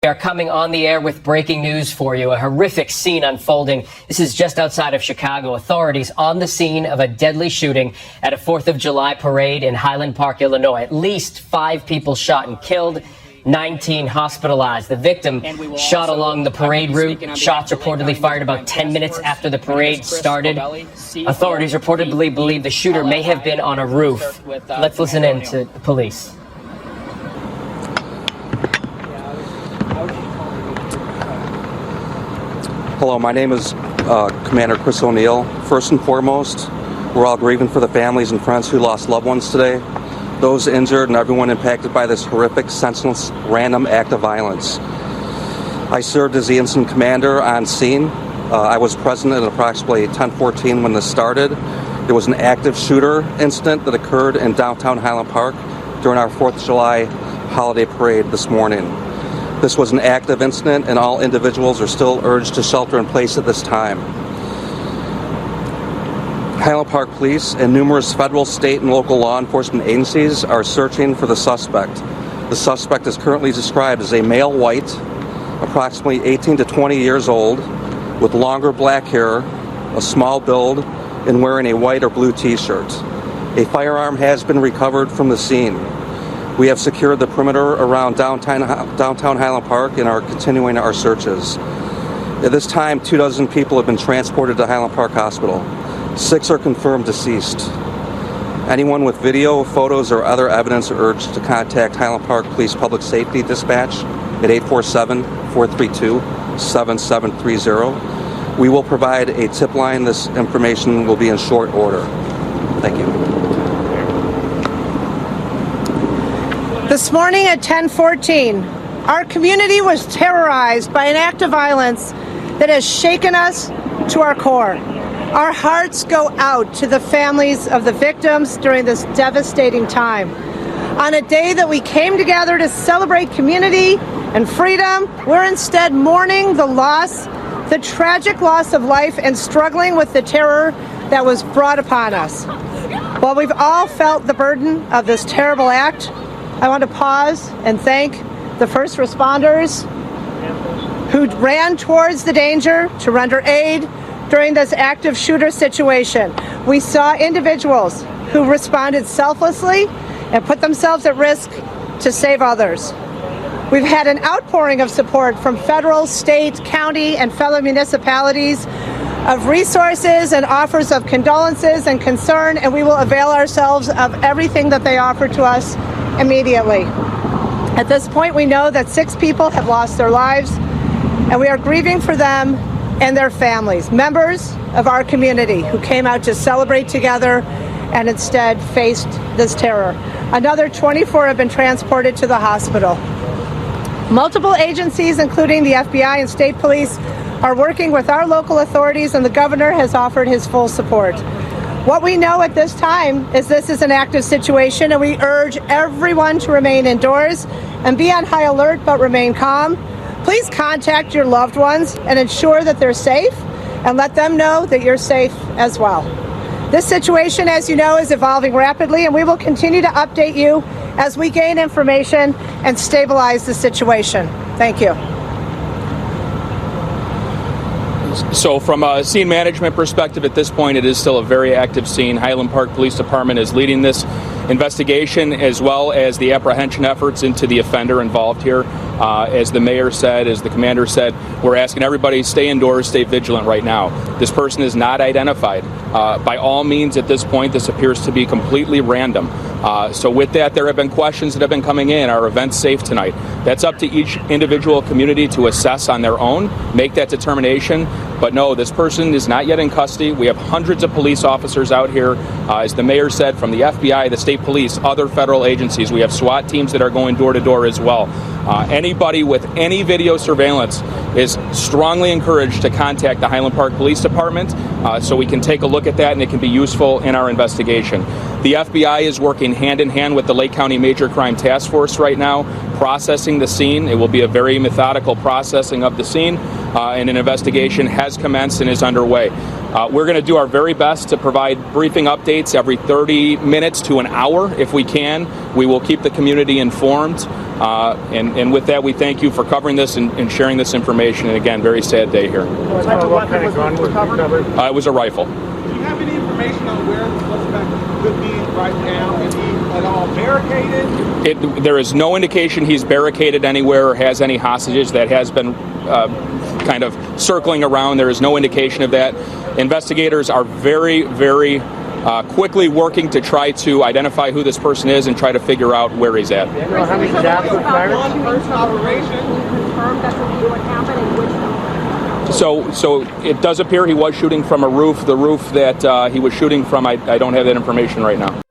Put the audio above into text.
We are coming on the air with breaking news for you. A horrific scene unfolding. This is just outside of Chicago. Authorities on the scene of a deadly shooting at a 4th of July parade in Highland Park, Illinois. At least 5 people shot and killed, 19 hospitalized. The victim shot along the parade route. Shots reportedly fired about 10 minutes after the parade started. Authorities reportedly believe the shooter may have been on a roof. Let's listen in to the police. Hello, my name is Commander Chris O'Neill. First and foremost, we're all grieving for the families and friends who lost loved ones today, those injured, and everyone impacted by this horrific, senseless, random act of violence. I served as the incident commander on scene. I was present at approximately 10:14 when this started. There was an active shooter incident that occurred in downtown Highland Park during our 4th of July holiday parade this morning. This was an active incident, and all individuals are still urged to shelter in place at this time. Highland Park Police and numerous federal, state, and local law enforcement agencies are searching for the suspect. The suspect is currently described as a male white, approximately 18 to 20 years old, with longer black hair, a small build, and wearing a white or blue t-shirt. A firearm has been recovered from the scene. We have secured the perimeter around downtown Highland Park and are continuing our searches. At this time, 24 people have been transported to Highland Park Hospital. 6 are confirmed deceased. Anyone with video, photos, or other evidence are urged to contact Highland Park Police Public Safety Dispatch at 847-432-7730. We will provide a tip line. This information will be in short order. Thank you. This morning at 10:14, our community was terrorized by an act of violence that has shaken us to our core. Our hearts go out to the families of the victims during this devastating time. On a day that we came together to celebrate community and freedom, we're instead mourning the tragic loss of life and struggling with the terror that was brought upon us. While we've all felt the burden of this terrible act, I want to pause and thank the first responders who ran towards the danger to render aid during this active shooter situation. We saw individuals who responded selflessly and put themselves at risk to save others. We've had an outpouring of support from federal, state, county, and fellow municipalities of resources and offers of condolences and concern, and we will avail ourselves of everything that they offer to us immediately. At this point, we know that 6 people have lost their lives, and we are grieving for them and their families, members of our community who came out to celebrate together and instead faced this terror. Another 24 have been transported to the hospital. Multiple agencies, including the FBI and state police, are working with our local authorities, and the governor has offered his full support. What we know at this time is this is an active situation, and we urge everyone to remain indoors and be on high alert but remain calm. Please contact your loved ones and ensure that they're safe, and let them know that you're safe as well. This situation, as you know, is evolving rapidly, and we will continue to update you as we gain information and stabilize the situation. Thank you. So from a scene management perspective, at this point, it is still a very active scene. Highland Park Police Department is leading this investigation, as well as the apprehension efforts into the offender involved here. As the mayor said, as the commander said, we're asking everybody stay indoors, stay vigilant right now. This person is not identified. By all means, at this point, this appears to be completely random. So with that, there have been questions that have been coming in. Are events safe tonight? That's up to each individual community to assess on their own, make that determination. But no, this person is not yet in custody. We have hundreds of police officers out here, as the mayor said, from the FBI, the state police, other federal agencies. We have SWAT teams that are going door to door as well. Anybody with any video surveillance is strongly encouraged to contact the Highland Park Police Department so we can take a look at that and it can be useful in our investigation. The FBI is working hand in hand with the Lake County Major Crime Task Force right now, processing the scene. It will be a very methodical processing of the scene, and an investigation has commenced and is underway. We're going to do our very best to provide briefing updates every 30 minutes to an hour if we can. We will keep the community informed. And with that, we thank you for covering this and sharing this information. And again, very sad day here. What kind of gun was recovered? It was a rifle. Do you have any information on where the suspect could be right now? Is he at all barricaded? There is no indication he's barricaded anywhere or has any hostages. That has been kind of circling around. There is no indication of that. Investigators are very, very quickly working to try to identify who this person is and try to figure out where he's at. Do you know how many shots were fired? One-person operation. Confirmed that's what happened and which. So it does appear he was shooting from a roof. The roof that he was shooting from, I don't have that information right now.